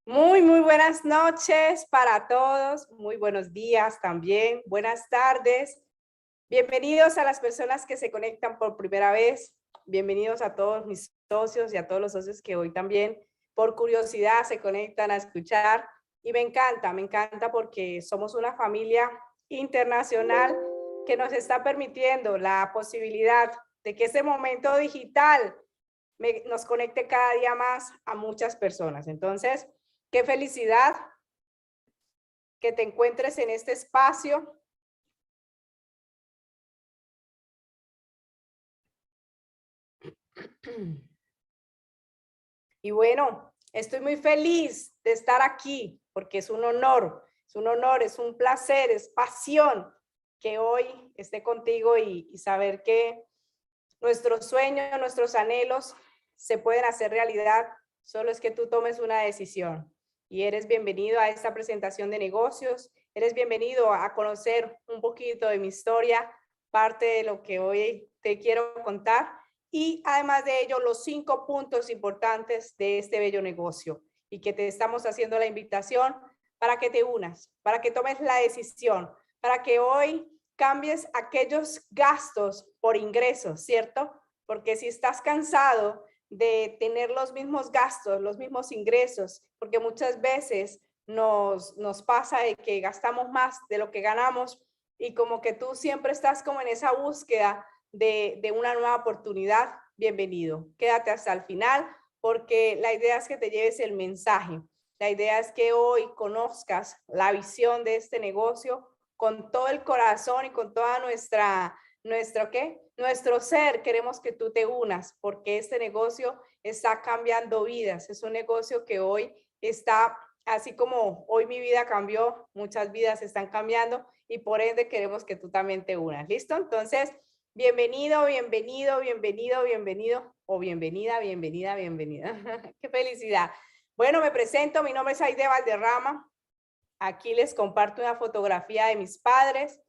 Muy buenas noches para todos, muy buenos días también, buenas tardes. Bienvenidos a las personas que se conectan por primera vez, bienvenidos a todos mis socios y a todos los socios que hoy también por curiosidad se conectan a escuchar. Y me encanta porque somos una familia internacional que nos está permitiendo la posibilidad de que este momento digital nos conecte cada día más a muchas personas. Entonces, qué felicidad que te encuentres en este espacio. Y bueno, estoy muy feliz de estar aquí porque es un honor, es un placer, es pasión que hoy esté contigo y saber que nuestros sueños, nuestros anhelos se pueden hacer realidad. Solo es que tú tomes una decisión. Y eres bienvenido a esta presentación de negocios. Eres bienvenido a conocer un poquito de mi historia, parte de lo que hoy te quiero contar. Y además de ello, los 5 puntos importantes de este bello negocio. Y que te estamos haciendo la invitación para que te unas, para que tomes la decisión, para que hoy cambies aquellos gastos por ingresos, ¿cierto? Porque si estás cansado de tener los mismos gastos, los mismos ingresos, porque muchas veces nos pasa de que gastamos más de lo que ganamos y como que tú siempre estás como en esa búsqueda de una nueva oportunidad, bienvenido. Quédate hasta el final porque la idea es que te lleves el mensaje. La idea es que hoy conozcas la visión de este negocio con todo el corazón y con toda nuestro ser. Queremos que tú te unas porque este negocio está cambiando vidas. Es un negocio que hoy está, así como hoy mi vida cambió, muchas vidas están cambiando y por ende queremos que tú también te unas. ¿Listo? Entonces, bienvenido o bienvenida. Qué felicidad. Bueno, me presento, mi nombre es Aide Valderrama. Aquí les comparto una fotografía de mis padres.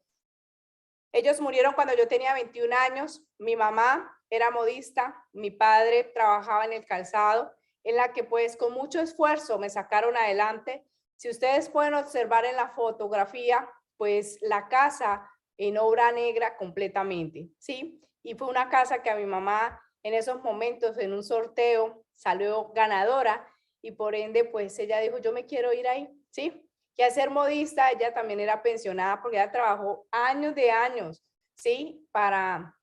Ellos murieron cuando yo tenía 21 años. Mi mamá era modista, mi padre trabajaba en el calzado, en la que pues con mucho esfuerzo me sacaron adelante. Si ustedes pueden observar en la fotografía, pues la casa en obra negra completamente, ¿sí? Y fue una casa que a mi mamá en esos momentos en un sorteo salió ganadora y por ende pues ella dijo, yo me quiero ir ahí, ¿sí? Que a ser modista, ella también era pensionada porque ella trabajó años de años, ¿sí? Para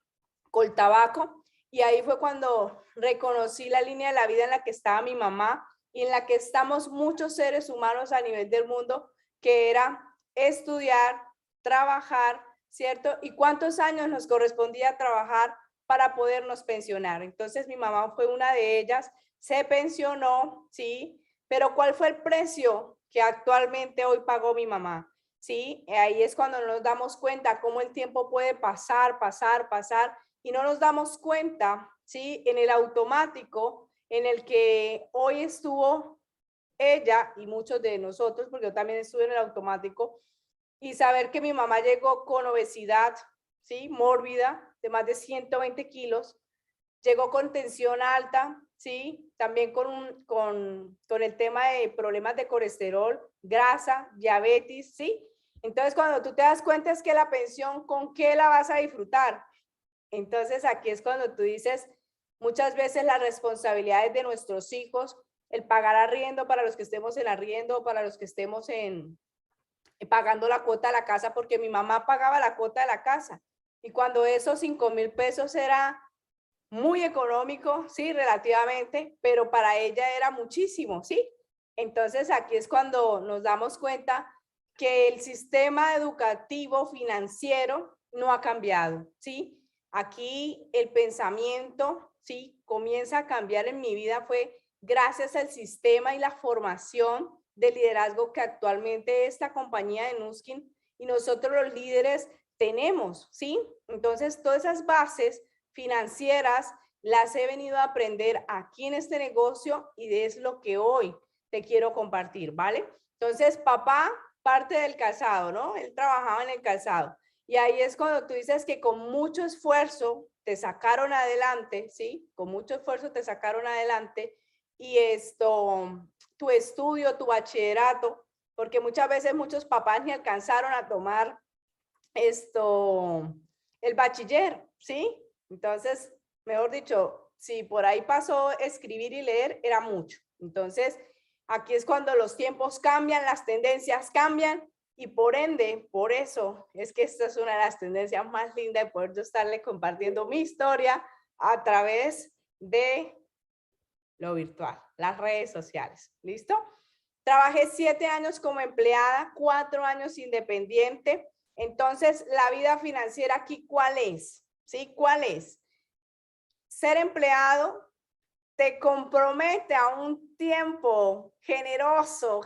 Coltabaco. Y ahí fue cuando reconocí la línea de la vida en la que estaba mi mamá y en la que estamos muchos seres humanos a nivel del mundo, que era estudiar, trabajar, ¿cierto? ¿Y cuántos años nos correspondía trabajar para podernos pensionar? Entonces mi mamá fue una de ellas, se pensionó, ¿sí? Pero ¿cuál fue el precio que actualmente hoy pagó mi mamá? Sí, ahí es cuando nos damos cuenta cómo el tiempo puede pasar y no nos damos cuenta, sí, en el automático en el que hoy estuvo ella y muchos de nosotros, porque yo también estuve en el automático, y saber que mi mamá llegó con obesidad, sí, mórbida, de más de 120 kilos, llegó con tensión alta, ¿sí? También con el tema de problemas de colesterol, grasa, diabetes, ¿sí? Entonces, cuando tú te das cuenta es que la pensión, ¿con qué la vas a disfrutar? Entonces, aquí es cuando tú dices, muchas veces las responsabilidades de nuestros hijos, el pagar arriendo para los que estemos en arriendo, para los que estemos pagando la cuota de la casa, porque mi mamá pagaba la cuota de la casa. Y cuando esos 5.000 pesos era muy económico, sí, relativamente, pero para ella era muchísimo, sí. Entonces aquí es cuando nos damos cuenta que el sistema educativo financiero no ha cambiado, sí. Aquí el pensamiento, sí, comienza a cambiar en mi vida fue gracias al sistema y la formación de liderazgo que actualmente esta compañía de Nuskin y nosotros los líderes tenemos, sí. Entonces todas esas bases financieras las he venido a aprender aquí en este negocio y es lo que hoy te quiero compartir, ¿vale? Entonces, papá, parte del calzado, ¿no? Él trabajaba en el calzado. Y ahí es cuando tú dices que con mucho esfuerzo te sacaron adelante, ¿sí? Con mucho esfuerzo te sacaron adelante. y tu estudio, tu bachillerato, porque muchas veces muchos papás ni alcanzaron a tomar el bachiller, ¿sí? Entonces, mejor dicho, si por ahí pasó escribir y leer, era mucho. Entonces, aquí es cuando los tiempos cambian, las tendencias cambian y por ende, por eso es que esta es una de las tendencias más lindas de poder yo estarle compartiendo mi historia a través de lo virtual, las redes sociales. ¿Listo? Trabajé 7 años como empleada, 4 años independiente. Entonces, la vida financiera aquí, ¿cuál es? ¿Sí? ¿Cuál es? Ser empleado te compromete a un tiempo generoso,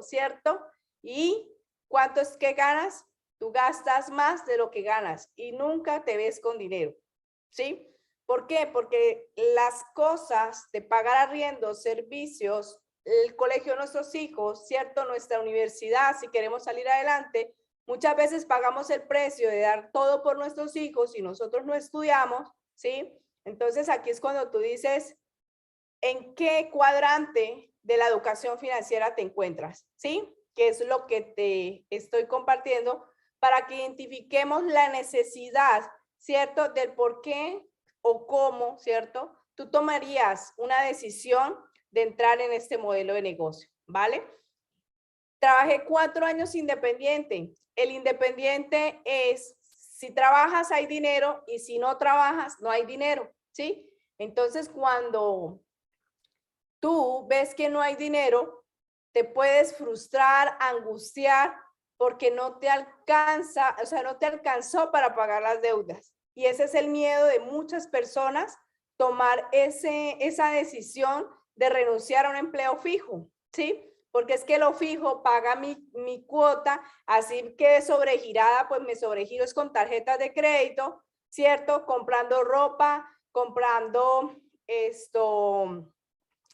¿cierto? ¿Y cuánto es que ganas? Tú gastas más de lo que ganas y nunca te ves con dinero, ¿sí? ¿Por qué? Porque las cosas de pagar arriendos, servicios, el colegio de nuestros hijos, ¿cierto? Nuestra universidad, si queremos salir adelante, muchas veces pagamos el precio de dar todo por nuestros hijos y nosotros no estudiamos, ¿sí? Entonces aquí es cuando tú dices, ¿en qué cuadrante de la educación financiera te encuentras? ¿Sí? Que es lo que te estoy compartiendo para que identifiquemos la necesidad, ¿cierto? Del por qué o cómo, ¿cierto? Tú tomarías una decisión de entrar en este modelo de negocio, ¿vale? Trabajé 4 años independiente. El independiente es, si trabajas hay dinero y si no trabajas no hay dinero, ¿sí? Entonces, cuando tú ves que no hay dinero, te puedes frustrar, angustiar, porque no te alcanza, o sea, no te alcanzó para pagar las deudas. Y ese es el miedo de muchas personas, tomar esa decisión de renunciar a un empleo fijo, ¿sí? Porque es que lo fijo paga mi cuota, así que sobregirada, pues me sobregiro es con tarjetas de crédito, ¿cierto? Comprando ropa, comprando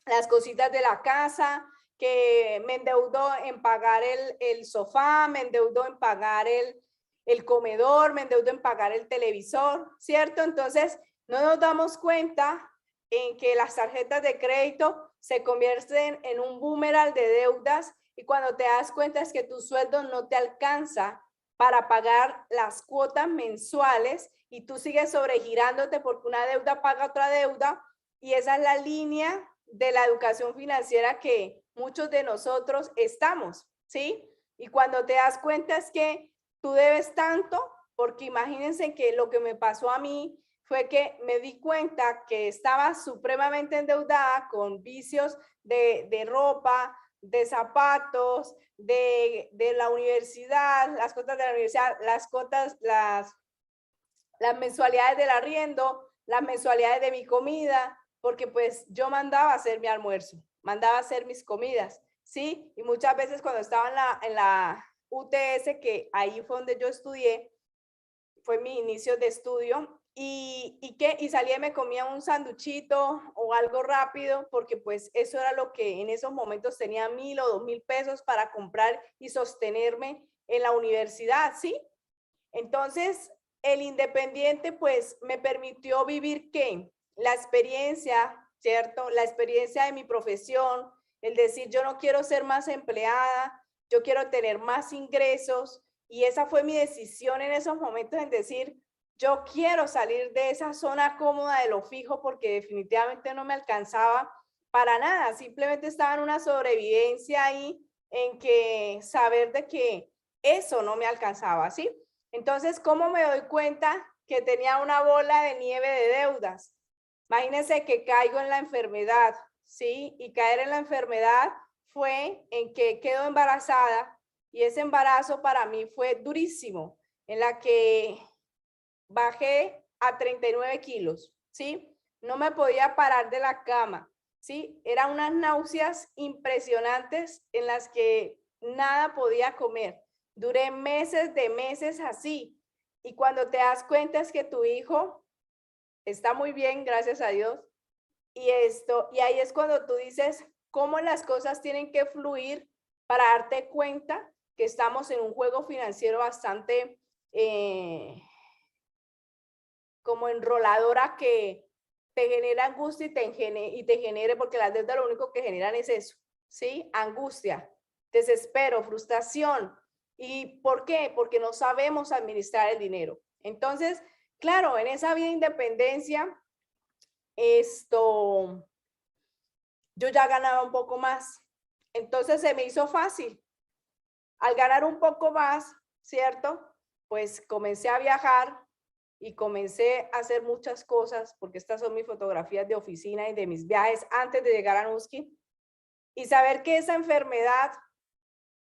las cositas de la casa, que me endeudó en pagar el sofá, me endeudó en pagar el comedor, me endeudó en pagar el televisor, ¿cierto? Entonces, no nos damos cuenta en que las tarjetas de crédito se convierten en un boomerang de deudas y cuando te das cuenta es que tu sueldo no te alcanza para pagar las cuotas mensuales y tú sigues sobregirándote porque una deuda paga otra deuda y esa es la línea de la educación financiera que muchos de nosotros estamos, ¿sí? Y cuando te das cuenta es que tú debes tanto, porque imagínense que lo que me pasó a mí fue que me di cuenta que estaba supremamente endeudada con vicios de ropa, de zapatos, de la universidad, las cuotas de la universidad, las cuotas, las mensualidades del arriendo, las mensualidades de mi comida, porque pues yo mandaba a hacer mi almuerzo, mandaba a hacer mis comidas, ¿sí? Y muchas veces cuando estaba en la UTS, que ahí fue donde yo estudié, fue mi inicio de estudio, y salía y me comía un sanduchito o algo rápido, porque pues eso era lo que en esos momentos tenía 1,000 o 2,000 pesos para comprar y sostenerme en la universidad, ¿sí? Entonces, el independiente, pues, me permitió vivir ¿qué? La experiencia, ¿cierto? La experiencia de mi profesión, el decir, yo no quiero ser más empleada, yo quiero tener más ingresos. Y esa fue mi decisión en esos momentos, en decir, yo quiero salir de esa zona cómoda de lo fijo porque definitivamente no me alcanzaba para nada. Simplemente estaba en una sobrevivencia ahí en que saber de que eso no me alcanzaba, ¿sí? Entonces, ¿cómo me doy cuenta que tenía una bola de nieve de deudas? Imagínense que caigo en la enfermedad, ¿sí? Y caer en la enfermedad fue en que quedo embarazada y ese embarazo para mí fue durísimo, en la que bajé a 39 kilos, ¿sí? No me podía parar de la cama, ¿sí? Eran unas náuseas impresionantes en las que nada podía comer. Duré meses de meses así. Y cuando te das cuenta es que tu hijo está muy bien, gracias a Dios. Y ahí es cuando tú dices cómo las cosas tienen que fluir para darte cuenta que estamos en un juego financiero bastante como enroladora, que te genera angustia y te genere, porque las deudas lo único que generan es eso, ¿sí? Angustia, desespero, frustración. ¿Y por qué? Porque no sabemos administrar el dinero. Entonces, claro, en esa vida de independencia, yo ya ganaba un poco más. Entonces se me hizo fácil. Al ganar un poco más, ¿cierto? Pues comencé a viajar y comencé a hacer muchas cosas, porque estas son mis fotografías de oficina y de mis viajes antes de llegar a Nuskin. Y saber que esa enfermedad,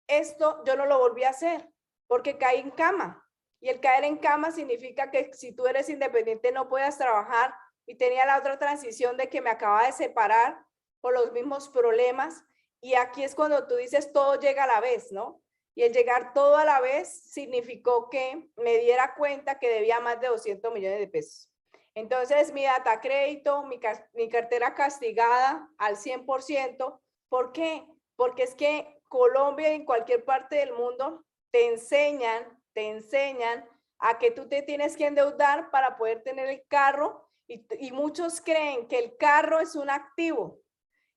esto yo no lo volví a hacer, porque caí en cama. Y el caer en cama significa que si tú eres independiente no puedas trabajar. Y tenía la otra transición de que me acababa de separar por los mismos problemas. Y aquí es cuando tú dices todo llega a la vez, ¿no? Y el llegar todo a la vez significó que me diera cuenta que debía más de 200 millones de pesos. Entonces mi data crédito, mi cartera castigada al 100%. ¿Por qué? Porque es que Colombia y en cualquier parte del mundo te enseñan a que tú te tienes que endeudar para poder tener el carro y muchos creen que el carro es un activo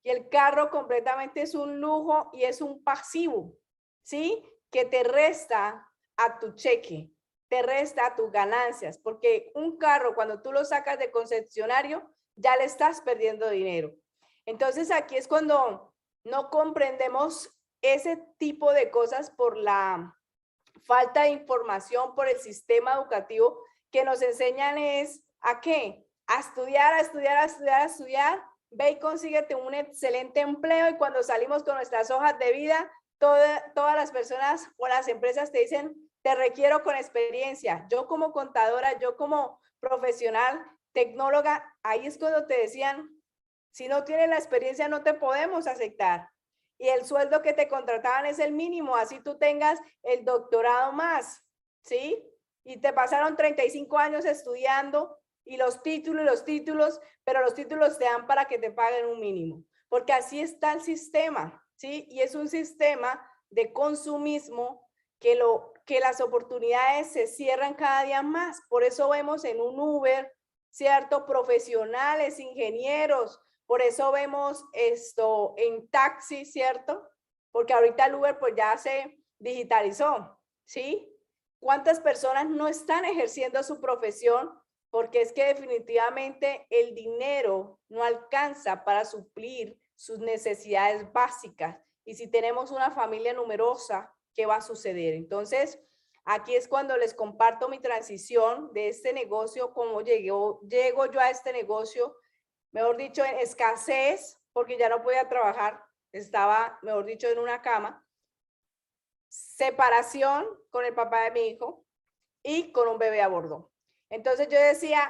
y el carro completamente es un lujo y es un pasivo, ¿sí? Que te resta a tu cheque, te resta a tus ganancias, porque un carro cuando tú lo sacas de concesionario ya le estás perdiendo dinero. Entonces aquí es cuando no comprendemos ese tipo de cosas por la falta de información, por el sistema educativo que nos enseñan es ¿a qué? A estudiar, a estudiar, a estudiar, a estudiar. Ve y consíguete un excelente empleo y cuando salimos con nuestras hojas de vida, todas las personas o las empresas te dicen, te requiero con experiencia. Yo como contadora, yo como profesional, tecnóloga, ahí es cuando te decían, si no tienes la experiencia no te podemos aceptar. Y el sueldo que te contrataban es el mínimo, así tú tengas el doctorado más, ¿sí? Y te pasaron 35 años estudiando y los títulos, pero los títulos te dan para que te paguen un mínimo, porque así está el sistema, ¿sí? Y es un sistema de consumismo que las oportunidades se cierran cada día más. Por eso vemos en un Uber, ¿cierto? Profesionales, ingenieros, por eso vemos esto en taxi, ¿cierto? Porque ahorita el Uber pues ya se digitalizó, ¿sí? ¿Cuántas personas no están ejerciendo su profesión? Porque es que definitivamente el dinero no alcanza para suplir sus necesidades básicas. Y si tenemos una familia numerosa, ¿qué va a suceder? Entonces, aquí es cuando les comparto mi transición de este negocio, cómo llego yo a este negocio, mejor dicho, en escasez, porque ya no podía trabajar, estaba, mejor dicho, en una cama, separación con el papá de mi hijo y con un bebé a bordo. Entonces yo decía,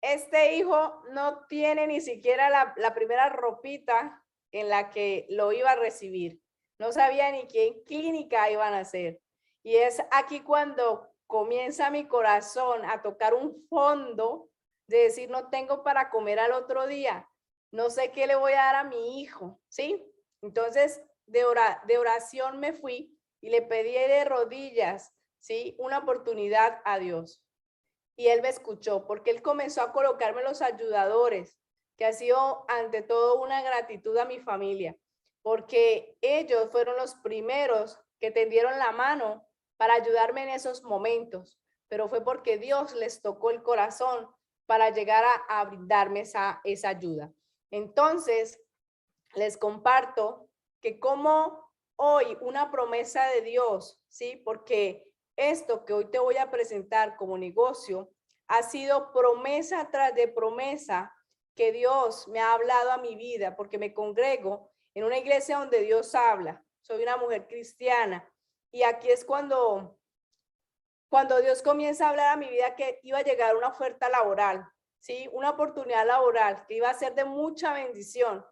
este hijo no tiene ni siquiera la primera ropita en la que lo iba a recibir. No sabía ni qué clínica iban a hacer. Y es aquí cuando comienza mi corazón a tocar un fondo de decir, no tengo para comer al otro día. No sé qué le voy a dar a mi hijo, ¿sí? Entonces, de oración me fui y le pedí de rodillas, ¿sí? Una oportunidad a Dios. Y él me escuchó porque él comenzó a colocarme los ayudadores, que ha sido ante todo una gratitud a mi familia, porque ellos fueron los primeros que tendieron la mano para ayudarme en esos momentos, pero fue porque Dios les tocó el corazón para llegar a brindarme esa ayuda. Entonces, les comparto que como hoy una promesa de Dios, ¿sí? Porque esto que hoy te voy a presentar como negocio ha sido promesa tras de promesa que Dios me ha hablado a mi vida, porque me congrego en una iglesia donde Dios habla. Soy una mujer cristiana y aquí es cuando Dios comienza a hablar a mi vida que iba a llegar una oferta laboral, ¿sí? Una oportunidad laboral que iba a ser de mucha bendición.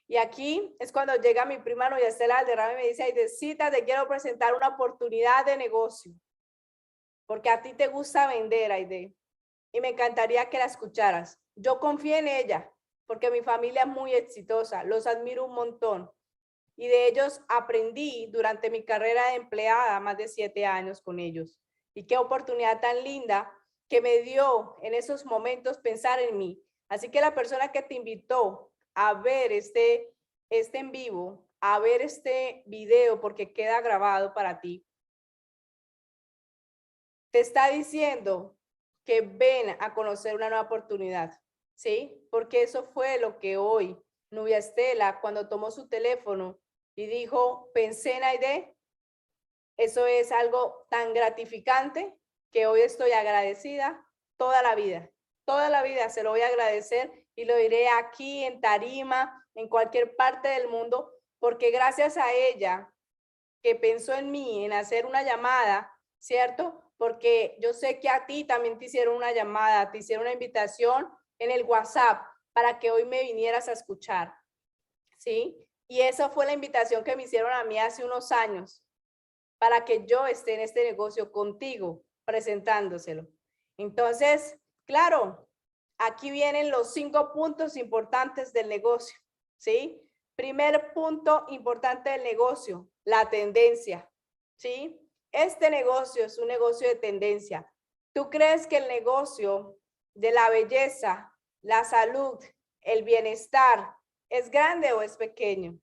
Y aquí es cuando llega mi prima Noya Estela Valderrama y me dice, Aidecita, te quiero presentar una oportunidad de negocio, porque a ti te gusta vender, Aide, y me encantaría que la escucharas. Yo confío en ella, porque mi familia es muy exitosa, los admiro un montón. Y de ellos aprendí durante mi carrera de empleada, más de 7 años con ellos. Y qué oportunidad tan linda que me dio en esos momentos pensar en mí. Así que la persona que te invitó a ver este en vivo, a ver este video, porque queda grabado para ti, te está diciendo que ven a conocer una nueva oportunidad, ¿sí? Porque eso fue lo que hoy Nubia Estela, cuando tomó su teléfono y dijo, pensé en Aide, eso es algo tan gratificante que hoy estoy agradecida toda la vida se lo voy a agradecer y lo diré aquí en tarima, en cualquier parte del mundo, porque gracias a ella que pensó en mí, en hacer una llamada, ¿cierto? Porque yo sé que a ti también te hicieron una llamada, te hicieron una invitación en el WhatsApp para que hoy me vinieras a escuchar, ¿sí? Y esa fue la invitación que me hicieron a mí hace unos años, para que yo esté en este negocio contigo, presentándoselo. Entonces, claro, aquí vienen los 5 puntos importantes del negocio, ¿sí? Primer punto importante del negocio, la tendencia, ¿sí? Este negocio es un negocio de tendencia. ¿Tú crees que el negocio de la belleza, la salud, el bienestar es grande o es pequeño?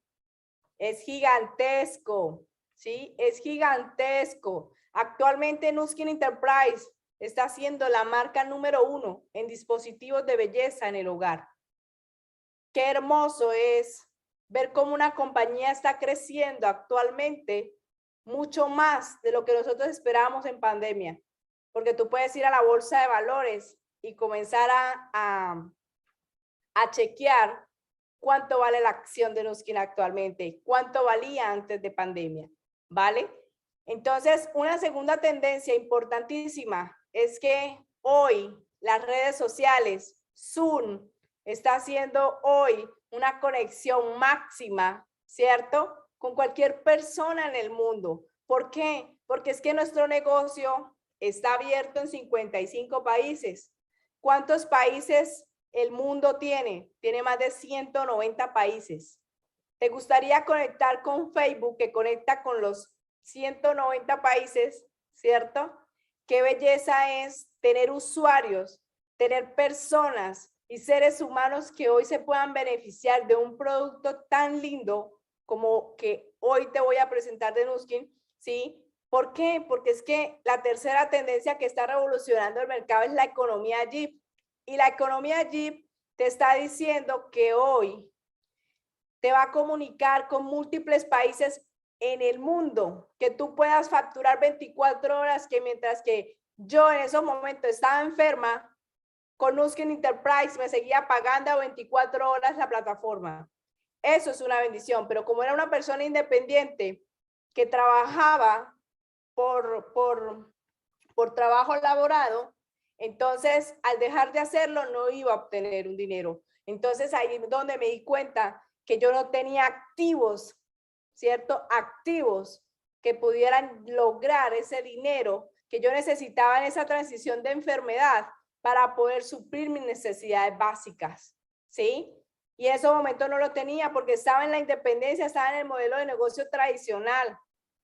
Es gigantesco, ¿sí? Es gigantesco. Actualmente Nuskin Enterprise está siendo la marca número 1 en dispositivos de belleza en el hogar. Qué hermoso es ver cómo una compañía está creciendo actualmente mucho más de lo que nosotros esperábamos en pandemia. Porque tú puedes ir a la bolsa de valores y comenzar a chequear cuánto vale la acción de Nuskin actualmente, cuánto valía antes de pandemia, ¿vale? Entonces, una segunda tendencia importantísima es que hoy las redes sociales, Zoom, está haciendo hoy una conexión máxima, ¿cierto? Con cualquier persona en el mundo. ¿Por qué? Porque es que nuestro negocio está abierto en 55 países. ¿Cuántos países el mundo tiene? Tiene más de 190 países. ¿Te gustaría conectar con Facebook, que conecta con los 190 países, cierto? Qué belleza es tener usuarios, tener personas y seres humanos que hoy se puedan beneficiar de un producto tan lindo como que hoy te voy a presentar de Nuskin, ¿sí? ¿Por qué? Porque es que la tercera tendencia que está revolucionando el mercado es la economía Jeep. Y la economía Jeep te está diciendo que hoy te va a comunicar con múltiples países en el mundo, que tú puedas facturar 24 horas, que mientras que yo en esos momentos estaba enferma, con Nuskin Enterprise me seguía pagando a 24 horas la plataforma. Eso es una bendición, pero como era una persona independiente que trabajaba por trabajo laborado, entonces al dejar de hacerlo no iba a obtener un dinero. Entonces ahí es donde me di cuenta que yo no tenía activos, ¿cierto? Activos que pudieran lograr ese dinero que yo necesitaba en esa transición de enfermedad para poder suplir mis necesidades básicas, ¿sí? Y en ese momento no lo tenía porque estaba en la independencia, estaba en el modelo de negocio tradicional,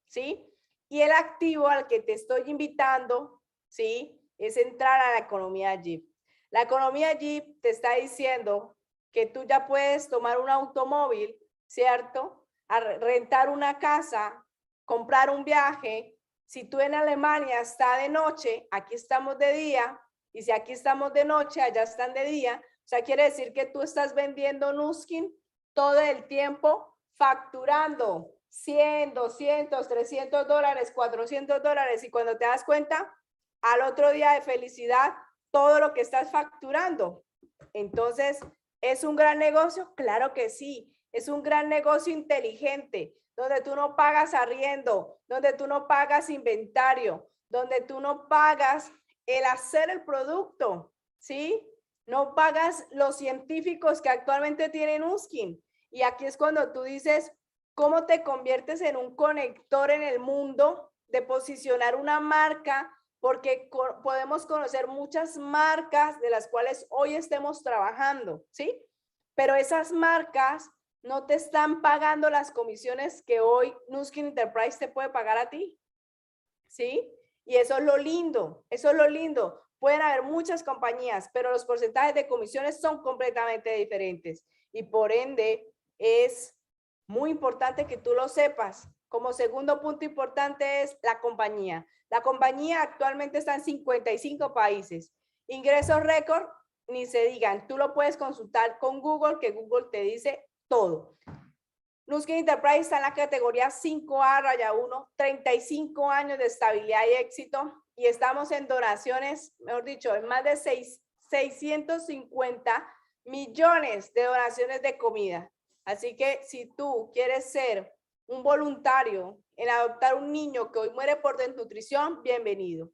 ¿sí? Y el activo al que te estoy invitando, ¿sí? Es entrar a la economía Jeep. La economía Jeep te está diciendo que tú ya puedes tomar un automóvil, ¿cierto? A rentar una casa, comprar un viaje. Si tú en Alemania está de noche, aquí estamos de día, y si aquí estamos de noche, allá están de día, o sea, quiere decir que tú estás vendiendo Nuskin todo el tiempo, facturando 100, 200, 300 dólares, 400 dólares, y cuando te das cuenta, al otro día de felicidad, todo lo que estás facturando. Entonces, ¿es un gran negocio? Claro que sí. Es un gran negocio inteligente, donde tú no pagas arriendo, donde tú no pagas inventario, donde tú no pagas el hacer el producto, ¿sí? No pagas los científicos que actualmente tienen Nuskin. Y aquí es cuando tú dices, ¿cómo te conviertes en un conector en el mundo de posicionar una marca? Porque podemos conocer muchas marcas de las cuales hoy estemos trabajando, ¿sí? Pero esas marcas no te están pagando las comisiones que hoy Nuskin Enterprise te puede pagar a ti, ¿sí? Y eso es lo lindo, Pueden haber muchas compañías, pero los porcentajes de comisiones son completamente diferentes y por ende es muy importante que tú lo sepas. Como segundo punto importante es la compañía. La compañía actualmente está en 55 países. Ingresos récord, ni se digan. Tú lo puedes consultar con Google, que Google te dice todo. Nuskin Enterprise está en la categoría 5A, raya 1, 35 años de estabilidad y éxito. Y estamos en donaciones, mejor dicho, en más de 650 millones de donaciones de comida. Así que si tú quieres ser un voluntario en adoptar un niño que hoy muere por desnutrición, bienvenido.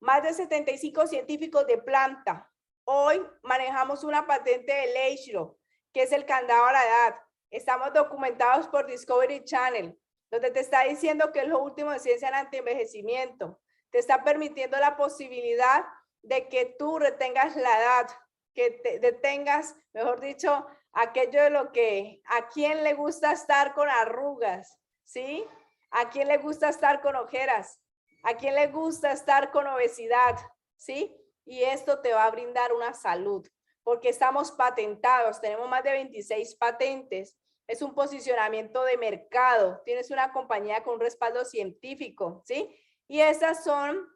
Más de 75 científicos de planta. Hoy manejamos una patente de Leishlo, que es el candado a la edad. Estamos documentados por Discovery Channel, donde te está diciendo que es lo último de ciencia en antienvejecimiento. Te está permitiendo la posibilidad de que tú retengas la edad, que te detengas, mejor dicho, aquello de lo que a quién le gusta estar con arrugas, ¿sí? A quién le gusta estar con ojeras, a quién le gusta estar con obesidad, ¿sí? Y esto te va a brindar una salud, porque estamos patentados, tenemos más de 26 patentes. Es un posicionamiento de mercado, tienes una compañía con un respaldo científico, ¿sí? Y esas son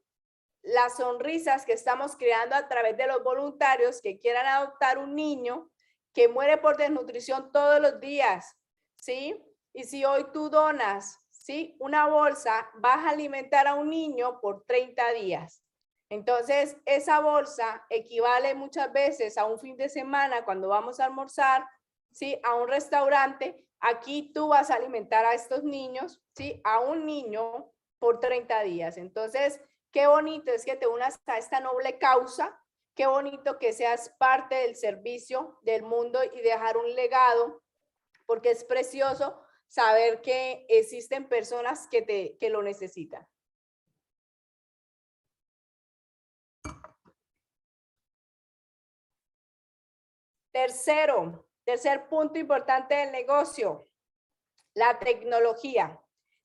las sonrisas que estamos creando a través de los voluntarios que quieran adoptar un niño que muere por desnutrición todos los días, ¿sí? Y si hoy tú donas, ¿sí? Una bolsa, vas a alimentar a un niño por 30 días. Entonces, esa bolsa equivale muchas veces a un fin de semana cuando vamos a almorzar, ¿sí? A un restaurante. Aquí tú vas a alimentar a estos niños, ¿sí? A un niño por 30 días. Entonces, qué bonito es que te unas a esta noble causa. Qué bonito que seas parte del servicio del mundo y dejar un legado, porque es precioso saber que existen personas que lo necesitan. Tercer punto importante del negocio, la tecnología.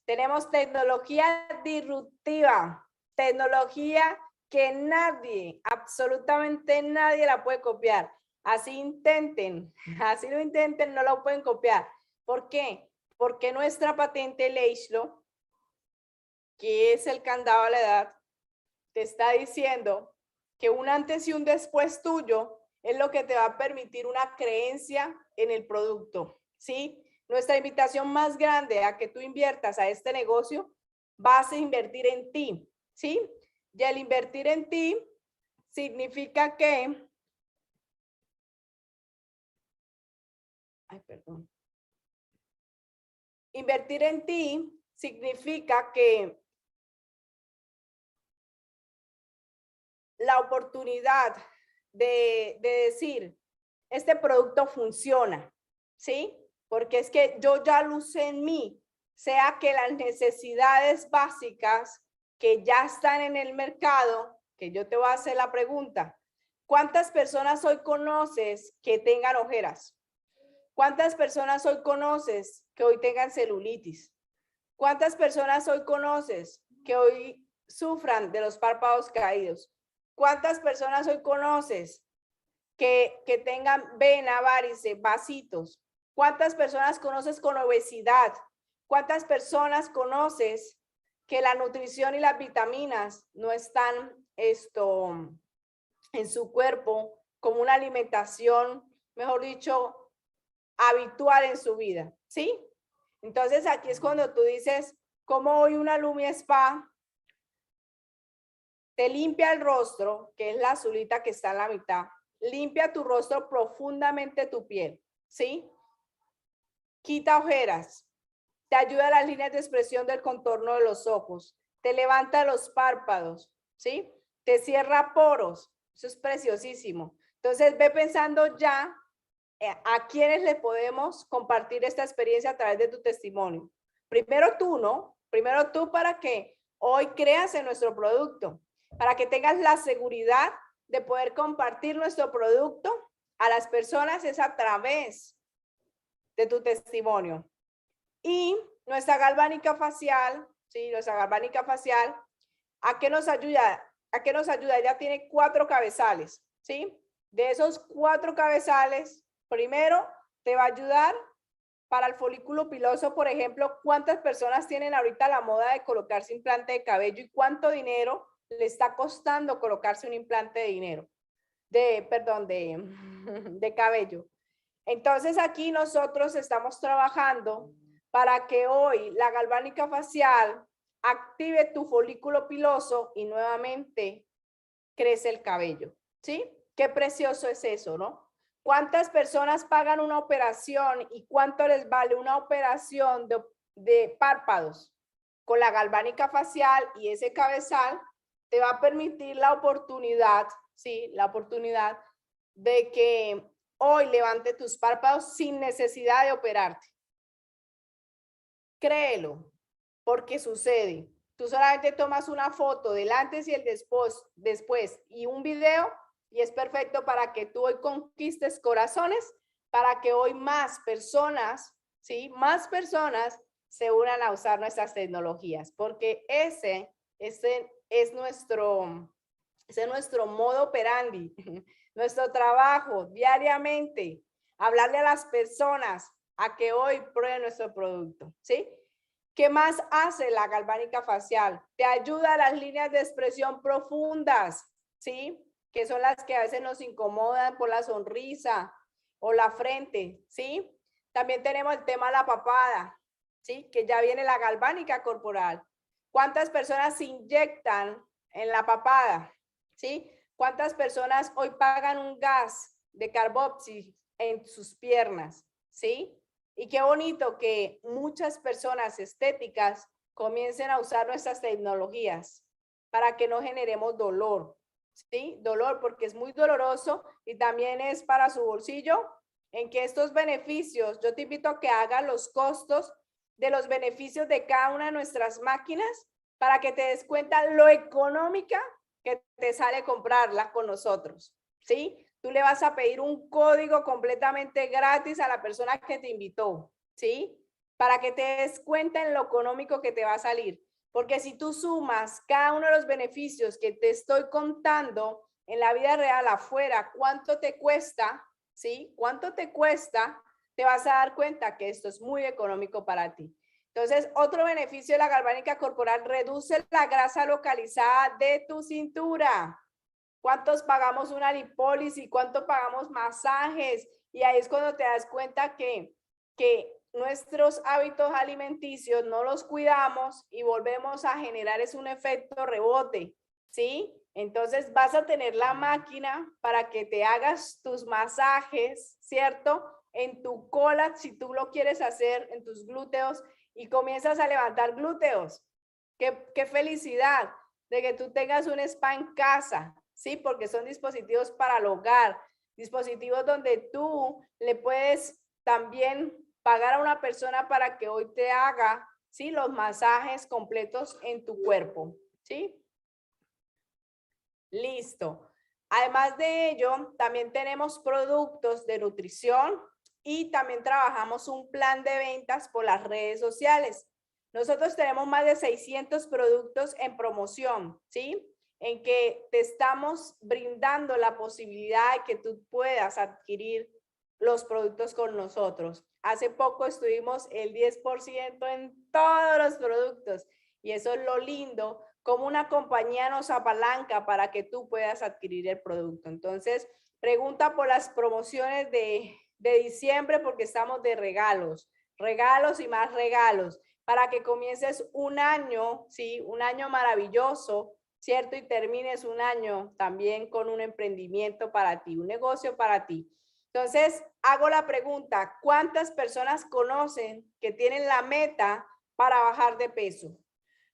Tenemos tecnología disruptiva, tecnología que nadie, absolutamente nadie la puede copiar. Así lo intenten, no lo pueden copiar. ¿Por qué? Porque nuestra patente Leishlo, que es el candado a la edad, te está diciendo que un antes y un después tuyo es lo que te va a permitir una creencia en el producto, ¿sí? Nuestra invitación más grande a que tú inviertas a este negocio, vas a invertir en ti, ¿sí? Y el invertir en ti significa que, invertir en ti significa que la oportunidad de decir, este producto funciona, ¿sí? Porque es que yo ya lo usé en mí, sea que las necesidades básicas que ya están en el mercado, que yo te voy a hacer la pregunta, ¿cuántas personas hoy conoces que tengan ojeras? ¿Cuántas personas hoy conoces que hoy tengan celulitis? ¿Cuántas personas hoy conoces que hoy sufran de los párpados caídos? ¿Cuántas personas hoy conoces que tengan vena, varices, vasitos? ¿Cuántas personas conoces con obesidad? ¿Cuántas personas conoces que la nutrición y las vitaminas no están en su cuerpo como una alimentación, mejor dicho, habitual en su vida? ¿Sí? Entonces aquí es cuando tú dices, ¿cómo hoy una Lumia Spa te limpia el rostro, que es la azulita que está en la mitad? Limpia tu rostro profundamente, tu piel, ¿sí? Quita ojeras, te ayuda a las líneas de expresión del contorno de los ojos, te levanta los párpados, ¿sí? Te cierra poros, eso es preciosísimo. Entonces ve pensando ya a quienes le podemos compartir esta experiencia a través de tu testimonio. Primero tú, ¿no? Primero tú para que hoy creas en nuestro producto, para que tengas la seguridad de poder compartir nuestro producto a las personas es a través de tu testimonio. Y nuestra galvánica facial, ¿sí? Nuestra galvánica facial, ¿a qué nos ayuda? ¿a qué nos ayuda? Ella tiene 4 cabezales, ¿sí? De esos 4 cabezales, primero te va a ayudar para el folículo piloso, por ejemplo, ¿cuántas personas tienen ahorita la moda de colocarse implante de cabello y cuánto dinero le está costando colocarse un implante de dinero? Perdón, de cabello. Entonces aquí nosotros estamos trabajando para que hoy la galvánica facial active tu folículo piloso y nuevamente crece el cabello, ¿sí? Qué precioso es eso, ¿no? ¿Cuántas personas pagan una operación y cuánto les vale una operación de párpados? Con la galvánica facial y ese cabezal te va a permitir la oportunidad, ¿sí? La oportunidad de que hoy levante tus párpados sin necesidad de operarte. Créelo, porque sucede. Tú solamente tomas una foto del antes y el después y un video y es perfecto para que tú hoy conquistes corazones, para que hoy más personas, ¿sí? Más personas se unan a usar nuestras tecnologías, porque ese es nuestro modo operandi, nuestro trabajo diariamente, hablarle a las personas a que hoy prueben nuestro producto, ¿sí? ¿Qué más hace la galvánica facial? Te ayuda a las líneas de expresión profundas, ¿sí? Que son las que a veces nos incomodan por la sonrisa o la frente, ¿sí? También tenemos el tema de la papada, ¿sí? Que ya viene la galvánica corporal. ¿Cuántas personas se inyectan en la papada? ¿Sí? ¿Cuántas personas hoy pagan un gas de carboxi en sus piernas? ¿Sí? Y qué bonito que muchas personas estéticas comiencen a usar nuestras tecnologías para que no generemos dolor, ¿sí? Dolor porque es muy doloroso y también es para su bolsillo, en que estos beneficios, yo te invito a que hagas los costos de los beneficios de cada una de nuestras máquinas para que te des cuenta lo económica que te sale comprarla con nosotros, ¿sí? Tú le vas a pedir un código completamente gratis a la persona que te invitó, ¿sí? Para que te des cuenta en lo económico que te va a salir. Porque si tú sumas cada uno de los beneficios que te estoy contando en la vida real afuera, cuánto te cuesta, ¿sí? ¿Cuánto te cuesta? Te vas a dar cuenta que esto es muy económico para ti. Entonces, otro beneficio de la galvánica corporal, reduce la grasa localizada de tu cintura. ¿Cuántos pagamos una lipólisis? ¿Cuánto pagamos masajes? Y ahí es cuando te das cuenta que nuestros hábitos alimenticios no los cuidamos y volvemos a generar es un efecto rebote, ¿sí? Entonces vas a tener la máquina para que te hagas tus masajes, ¿cierto? En tu cola, si tú lo quieres hacer, en tus glúteos y comienzas a levantar glúteos. ¡Qué felicidad de que tú tengas un spa en casa! Sí, porque son dispositivos para el hogar, dispositivos donde tú le puedes también pagar a una persona para que hoy te haga, ¿sí? Los masajes completos en tu cuerpo, ¿sí? Listo. Además de ello, también tenemos productos de nutrición y también trabajamos un plan de ventas por las redes sociales. Nosotros tenemos más de 600 productos en promoción, ¿sí? En que te estamos brindando la posibilidad de que tú puedas adquirir los productos con nosotros. Hace poco estuvimos el 10% en todos los productos y eso es lo lindo, como una compañía nos apalanca para que tú puedas adquirir el producto. Entonces, pregunta por las promociones de diciembre porque estamos de regalos, regalos y más regalos para que comiences un año, ¿sí? Un año maravilloso, ¿cierto? Y termines un año también con un emprendimiento para ti, un negocio para ti. Entonces, hago la pregunta, ¿cuántas personas conocen que tienen la meta para bajar de peso?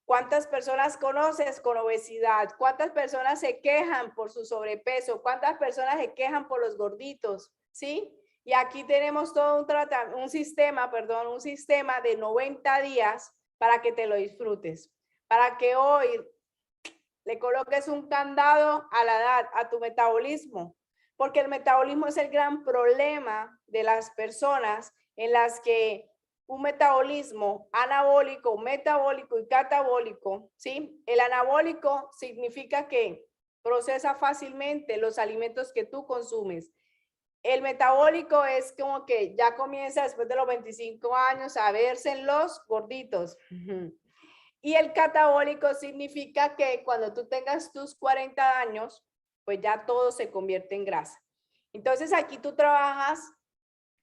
¿Cuántas personas conoces con obesidad? ¿Cuántas personas se quejan por su sobrepeso? ¿Cuántas personas se quejan por los gorditos? ¿Sí? Y aquí tenemos todo un sistema de 90 días para que te lo disfrutes, para que hoy le coloques un candado a la edad, a tu metabolismo, porque el metabolismo es el gran problema de las personas en las que un metabolismo anabólico, metabólico y catabólico, ¿sí? El anabólico significa que procesa fácilmente los alimentos que tú consumes. El metabólico es como que ya comienza después de los 25 años a verse en los gorditos. Y el catabólico significa que cuando tú tengas tus 40 años, pues ya todo se convierte en grasa. Entonces aquí tú trabajas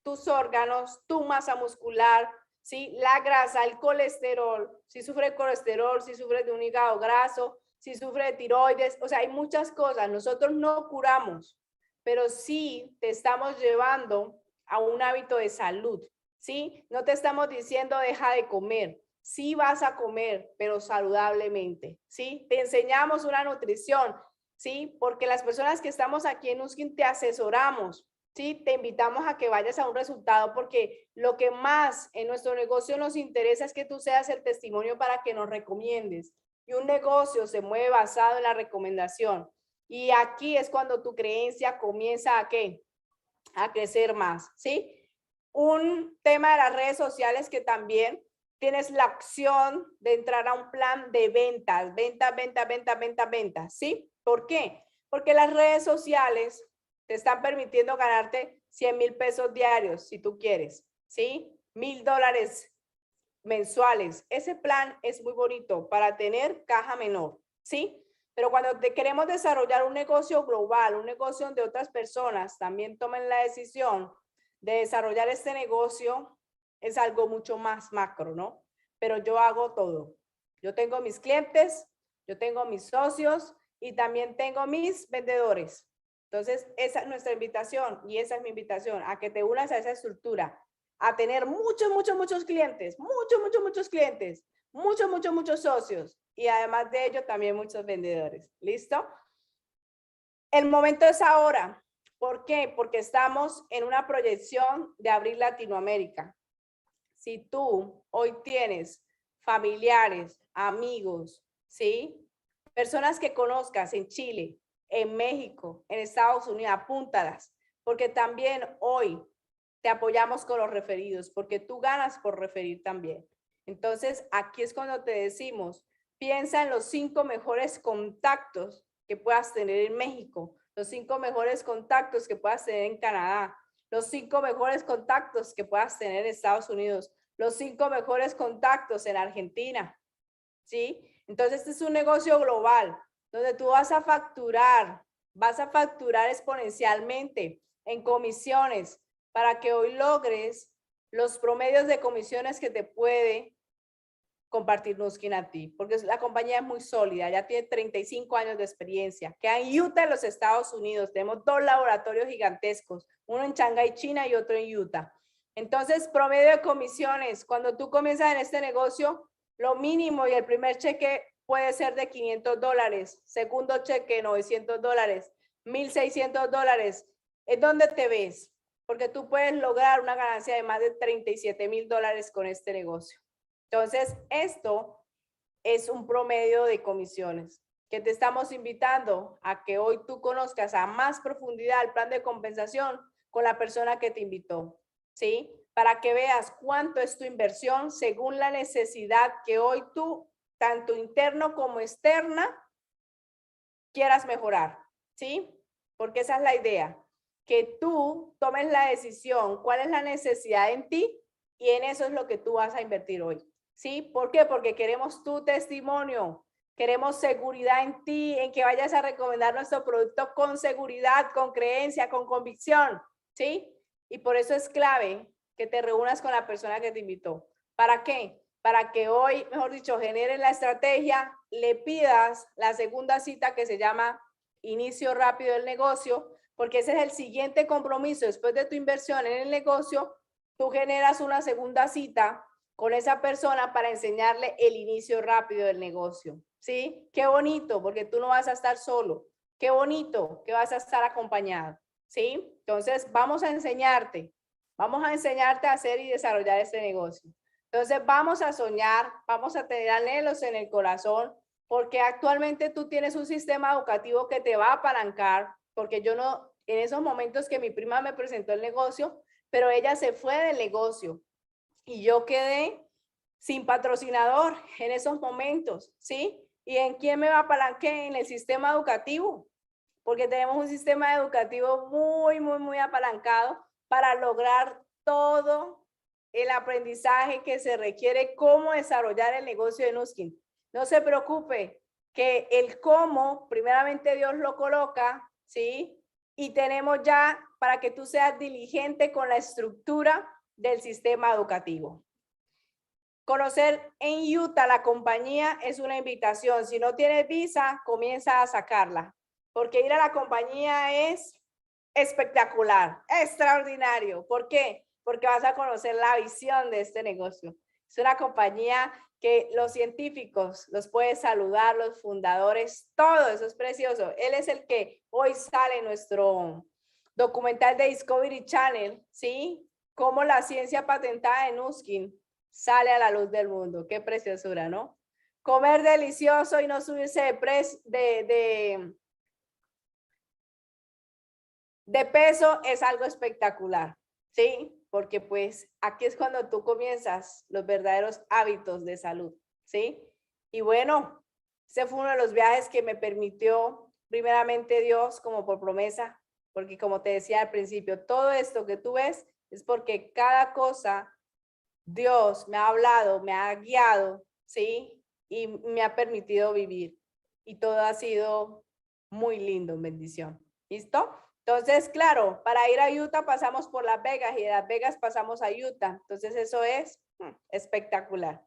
tus órganos, tu masa muscular, ¿sí? La grasa, el colesterol, si sufre de colesterol, si sufre de un hígado graso, si sufre de tiroides, o sea, hay muchas cosas. Nosotros no curamos, pero sí te estamos llevando a un hábito de salud, ¿sí? No te estamos diciendo deja de comer, sí vas a comer, pero saludablemente, ¿sí? Te enseñamos una nutrición, ¿sí? Porque las personas que estamos aquí en Nuskin te asesoramos, ¿sí? Te invitamos a que vayas a un resultado porque lo que más en nuestro negocio nos interesa es que tú seas el testimonio para que nos recomiendes. Y un negocio se mueve basado en la recomendación. Y aquí es cuando tu creencia comienza a ¿qué? A crecer más, ¿sí? Un tema de las redes sociales que también tienes la opción de entrar a un plan de ventas, ventas, ¿sí? ¿Por qué? Porque las redes sociales te están permitiendo ganarte 100,000 pesos diarios, si tú quieres, ¿sí? $1,000 mensuales. Ese plan es muy bonito para tener caja menor, ¿sí? Pero cuando queremos desarrollar un negocio global, un negocio donde otras personas también tomen la decisión de desarrollar este negocio, es algo mucho más macro, ¿no? Pero yo hago todo. Yo tengo mis clientes, yo tengo mis socios y también tengo mis vendedores. Entonces, esa es nuestra invitación y esa es mi invitación, a que te unas a esa estructura, a tener muchos clientes, muchos clientes, muchos socios y además de ello también muchos vendedores. ¿Listo? El momento es ahora. ¿Por qué? Porque estamos en una proyección de abrir Latinoamérica. Si tú hoy tienes familiares, amigos, ¿sí? Personas que conozcas en Chile, en México, en Estados Unidos, apúntalas, porque también hoy te apoyamos con los referidos, porque tú ganas por referir también. Entonces, aquí es cuando te decimos, piensa en los 5 mejores contactos que puedas tener en México, los 5 mejores contactos que puedas tener en Canadá, los 5 mejores contactos que puedas tener en Estados Unidos, los 5 mejores contactos en Argentina, ¿sí? Entonces, este es un negocio global, donde tú vas a facturar exponencialmente en comisiones, para que hoy logres los promedios de comisiones que te puede compartir Nuskin a ti, porque la compañía es muy sólida, ya tiene 35 años de experiencia, queda en Utah, en los Estados Unidos, tenemos 2 laboratorios gigantescos, uno en Shanghái, China y otro en Utah. Entonces, promedio de comisiones, cuando tú comienzas en este negocio, lo mínimo y el primer cheque puede ser de $500, segundo cheque $900, $1,600, ¿es donde te ves? Porque tú puedes lograr una ganancia de más de $37,000 con este negocio. Entonces, esto es un promedio de comisiones que te estamos invitando a que hoy tú conozcas a más profundidad el plan de compensación con la persona que te invitó, ¿sí? Para que veas cuánto es tu inversión según la necesidad que hoy tú, tanto interno como externa, quieras mejorar, ¿sí? Porque esa es la idea, que tú tomes la decisión, cuál es la necesidad en ti y en eso es lo que tú vas a invertir hoy. ¿Sí? ¿Por qué? Porque queremos tu testimonio, queremos seguridad en ti, en que vayas a recomendar nuestro producto con seguridad, con creencia, con convicción, ¿sí? Y por eso es clave que te reúnas con la persona que te invitó. ¿Para qué? Para que hoy, mejor dicho, generen la estrategia, le pidas la segunda cita que se llama inicio rápido del negocio, porque ese es el siguiente compromiso. Después de tu inversión en el negocio, tú generas una segunda cita con esa persona para enseñarle el inicio rápido del negocio, ¿sí? Qué bonito, porque tú no vas a estar solo. Qué bonito que vas a estar acompañado, ¿sí? Entonces, vamos a enseñarte a hacer y desarrollar este negocio. Entonces, vamos a soñar, vamos a tener anhelos en el corazón, porque actualmente tú tienes un sistema educativo que te va a apalancar, porque yo no, en esos momentos que mi prima me presentó el negocio, pero ella se fue del negocio. y yo quedé sin patrocinador en esos momentos, ¿sí? ¿Y en quién me apalanqué? En el sistema educativo, porque tenemos un sistema educativo muy apalancado para lograr todo el aprendizaje que se requiere, cómo desarrollar el negocio de Nuskin. No se preocupe, que el cómo, primeramente Dios lo coloca, ¿sí? Y tenemos ya para que tú seas diligente con la estructura del sistema educativo. Conocer en Utah la compañía es una invitación. Si no tienes visa, comienza a sacarla, porque ir a la compañía es espectacular, extraordinario. ¿Por qué? Porque vas a conocer la visión de este negocio. Es una compañía que los científicos los puedes saludar, los fundadores, todo eso es precioso. Él es el que hoy sale en nuestro documental de Discovery Channel, ¿sí? Cómo la ciencia patentada de Nuskin sale a la luz del mundo. Qué preciosura, ¿no? Comer delicioso y no subirse de peso es algo espectacular, ¿sí? Porque pues aquí es cuando tú comienzas los verdaderos hábitos de salud, ¿sí? Y bueno, ese fue uno de los viajes que me permitió primeramente Dios como por promesa, porque como te decía al principio, todo esto que tú ves es porque cada cosa Dios me ha hablado, me ha guiado, ¿sí? Y me ha permitido vivir. Y todo ha sido muy lindo, bendición. ¿Listo? Entonces, claro, para ir a Utah pasamos por Las Vegas y de Las Vegas pasamos a Utah. Entonces, eso es espectacular.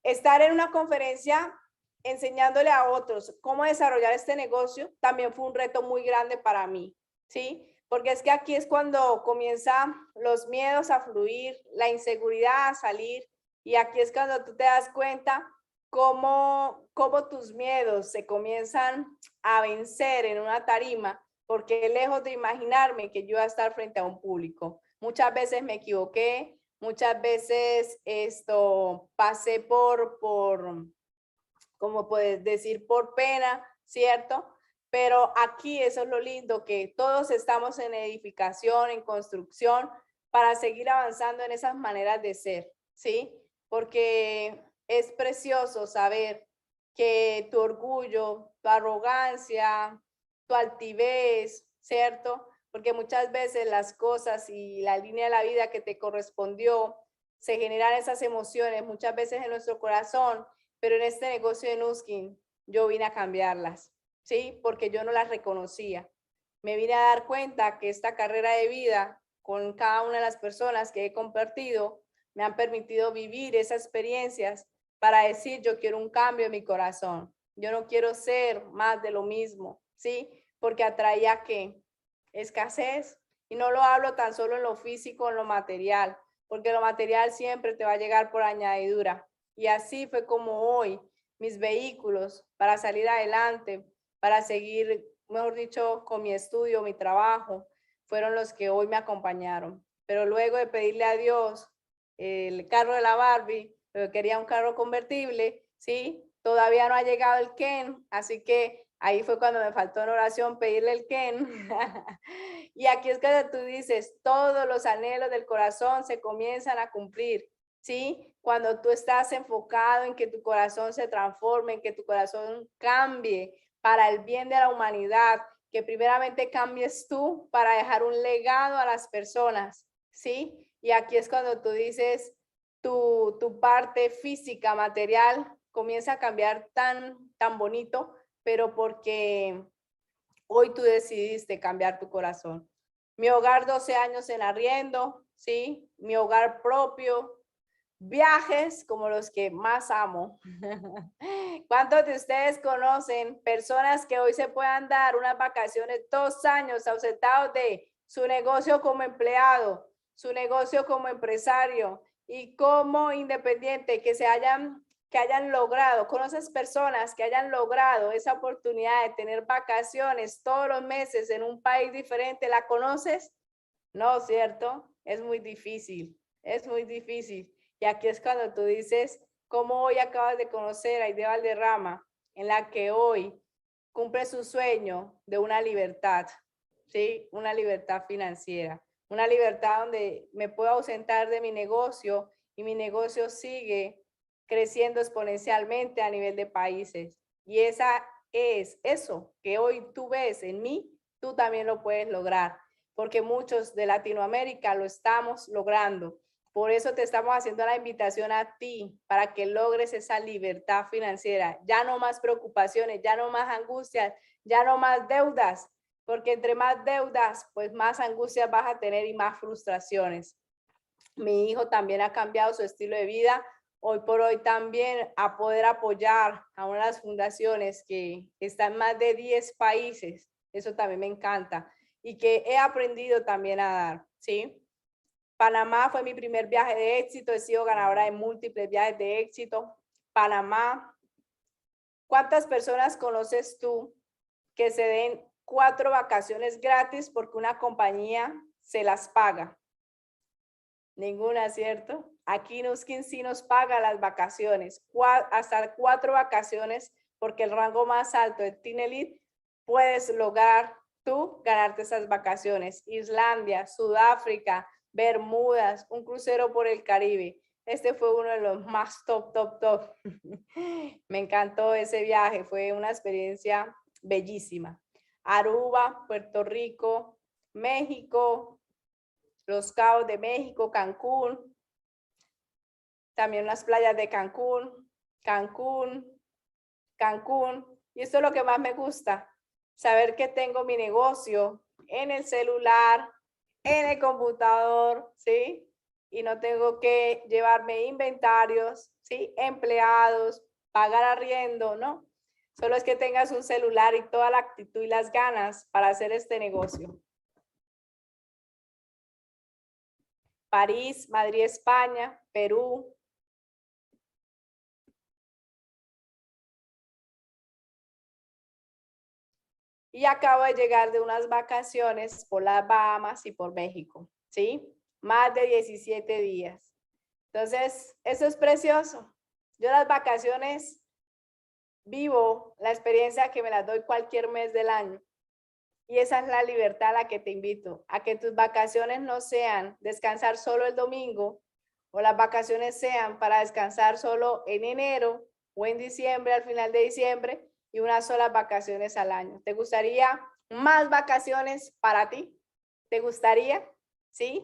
Estar en una conferencia enseñándole a otros cómo desarrollar este negocio también fue un reto muy grande para mí, ¿sí? Porque es que aquí es cuando comienzan los miedos a fluir, la inseguridad a salir, y aquí es cuando tú te das cuenta cómo tus miedos se comienzan a vencer en una tarima, porque lejos de imaginarme que yo iba a estar frente a un público. Muchas veces me equivoqué, muchas veces pasé como puedes decir, por pena, ¿cierto? Pero aquí eso es lo lindo, que todos estamos en edificación, en construcción, para seguir avanzando en esas maneras de ser, ¿sí? Porque es precioso saber que tu orgullo, tu arrogancia, tu altivez, ¿cierto? Porque muchas veces las cosas y la línea de la vida que te correspondió, se generan esas emociones muchas veces en nuestro corazón, pero en este negocio de Nuskin yo vine a cambiarlas, ¿sí? Porque yo no las reconocía. Me vine a dar cuenta que esta carrera de vida con cada una de las personas que he compartido me han permitido vivir esas experiencias para decir yo quiero un cambio en mi corazón. Yo no quiero ser más de lo mismo, ¿sí? Porque atraía que escasez, y no lo hablo tan solo en lo físico, en lo material, porque lo material siempre te va a llegar por añadidura. Y así fue como hoy mis vehículos para salir adelante, para seguir, mejor dicho, con mi estudio, mi trabajo, fueron los que hoy me acompañaron. Pero luego de pedirle a Dios el carro de la Barbie, pero quería un carro convertible, ¿sí? Todavía no ha llegado el Ken, así que ahí fue cuando me faltó en oración pedirle el Ken. Y aquí es cuando tú dices, todos los anhelos del corazón se comienzan a cumplir, ¿sí? Cuando tú estás enfocado en que tu corazón se transforme, en que tu corazón cambie para el bien de la humanidad, que primeramente cambies tú para dejar un legado a las personas, ¿sí? Y aquí es cuando tú dices, tu parte física, material, comienza a cambiar tan bonito, pero porque hoy tú decidiste cambiar tu corazón. Mi hogar, 12 años en arriendo, ¿sí? Mi hogar propio, viajes como los que más amo. ¿Cuántos de ustedes conocen personas que hoy se puedan dar unas vacaciones 2 años ausentados de su negocio como empleado, su negocio como empresario y como independiente, que hayan logrado, conoces personas que hayan logrado esa oportunidad de tener vacaciones todos los meses en un país diferente? ¿La conoces? No, ¿cierto? Es muy difícil, es muy difícil. Y aquí es cuando tú dices, ¿cómo hoy acabas de conocer a Aide Valderrama, en la que hoy cumple su sueño de una libertad, ¿sí? Una libertad financiera, una libertad donde me puedo ausentar de mi negocio y mi negocio sigue creciendo exponencialmente a nivel de países. Y eso que hoy tú ves en mí, tú también lo puedes lograr, porque muchos de Latinoamérica lo estamos logrando. Por eso te estamos haciendo la invitación a ti, para que logres esa libertad financiera. Ya no más preocupaciones, ya no más angustias, ya no más deudas, porque entre más deudas, pues más angustias vas a tener y más frustraciones. Mi hijo también ha cambiado su estilo de vida. Hoy por hoy también a poder apoyar a una de las fundaciones que está en más de 10 países. Eso también me encanta. Y que he aprendido también a dar, ¿sí? Panamá fue mi primer viaje de éxito. He sido ganadora de múltiples viajes de éxito. Panamá. ¿Cuántas personas conoces tú que se den 4 vacaciones gratis porque una compañía se las paga? Ninguna, ¿cierto? Aquí Nuskin sí nos paga las vacaciones, hasta 4 vacaciones, porque el rango más alto de Team Elite puedes lograr tú ganarte esas vacaciones. Islandia, Sudáfrica, Bermudas, un crucero por el Caribe. Este fue uno de los más top. Me encantó ese viaje, fue una experiencia bellísima. Aruba, Puerto Rico, México, Los Cabos de México, Cancún, también las playas de Cancún. Y esto es lo que más me gusta, saber que tengo mi negocio en el celular, en el computador, ¿sí? Y no tengo que llevarme inventarios, ¿sí? Empleados, pagar arriendo, ¿no? Solo es que tengas un celular y toda la actitud y las ganas para hacer este negocio. París, Madrid, España, Perú. Y acabo de llegar de unas vacaciones por las Bahamas y por México, ¿sí? Más de 17 días. Entonces, eso es precioso. Yo las vacaciones vivo la experiencia que me las doy cualquier mes del año. Y esa es la libertad a la que te invito, a que tus vacaciones no sean descansar solo el domingo, o las vacaciones sean para descansar solo en enero o en diciembre, al final de diciembre, y unas solas vacaciones al año. ¿Te gustaría más vacaciones para ti? ¿Te gustaría? ¿Sí?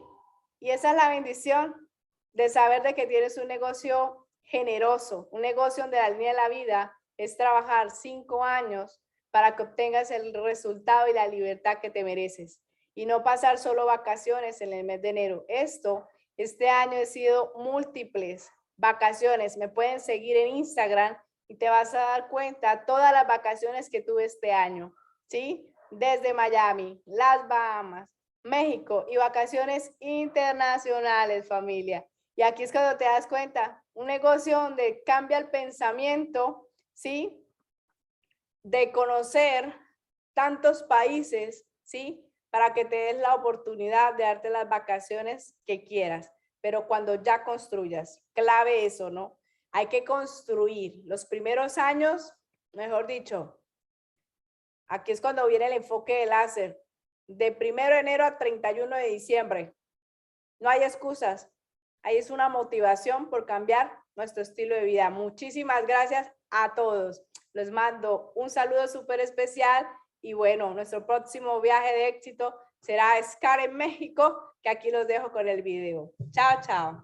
Y esa es la bendición de saber de que tienes un negocio generoso, un negocio donde la línea de la vida es trabajar 5 años para que obtengas el resultado y la libertad que te mereces y no pasar solo vacaciones en el mes de enero. Este año he sido múltiples vacaciones. Me pueden seguir en Instagram y te vas a dar cuenta todas las vacaciones que tuve este año, ¿sí? Desde Miami, las Bahamas, México y vacaciones internacionales, familia. Y aquí es cuando te das cuenta, un negocio donde cambia el pensamiento, ¿sí? De conocer tantos países, ¿sí? Para que te des la oportunidad de darte las vacaciones que quieras, pero cuando ya construyas, clave eso, ¿no? Hay que construir los primeros años, mejor dicho, aquí es cuando viene el enfoque del láser, de 1 de enero a 31 de diciembre. No hay excusas, ahí es una motivación por cambiar nuestro estilo de vida. Muchísimas gracias a todos. Les mando un saludo súper especial y bueno, nuestro próximo viaje de éxito será a Scar en México, que aquí los dejo con el video. Chao, chao.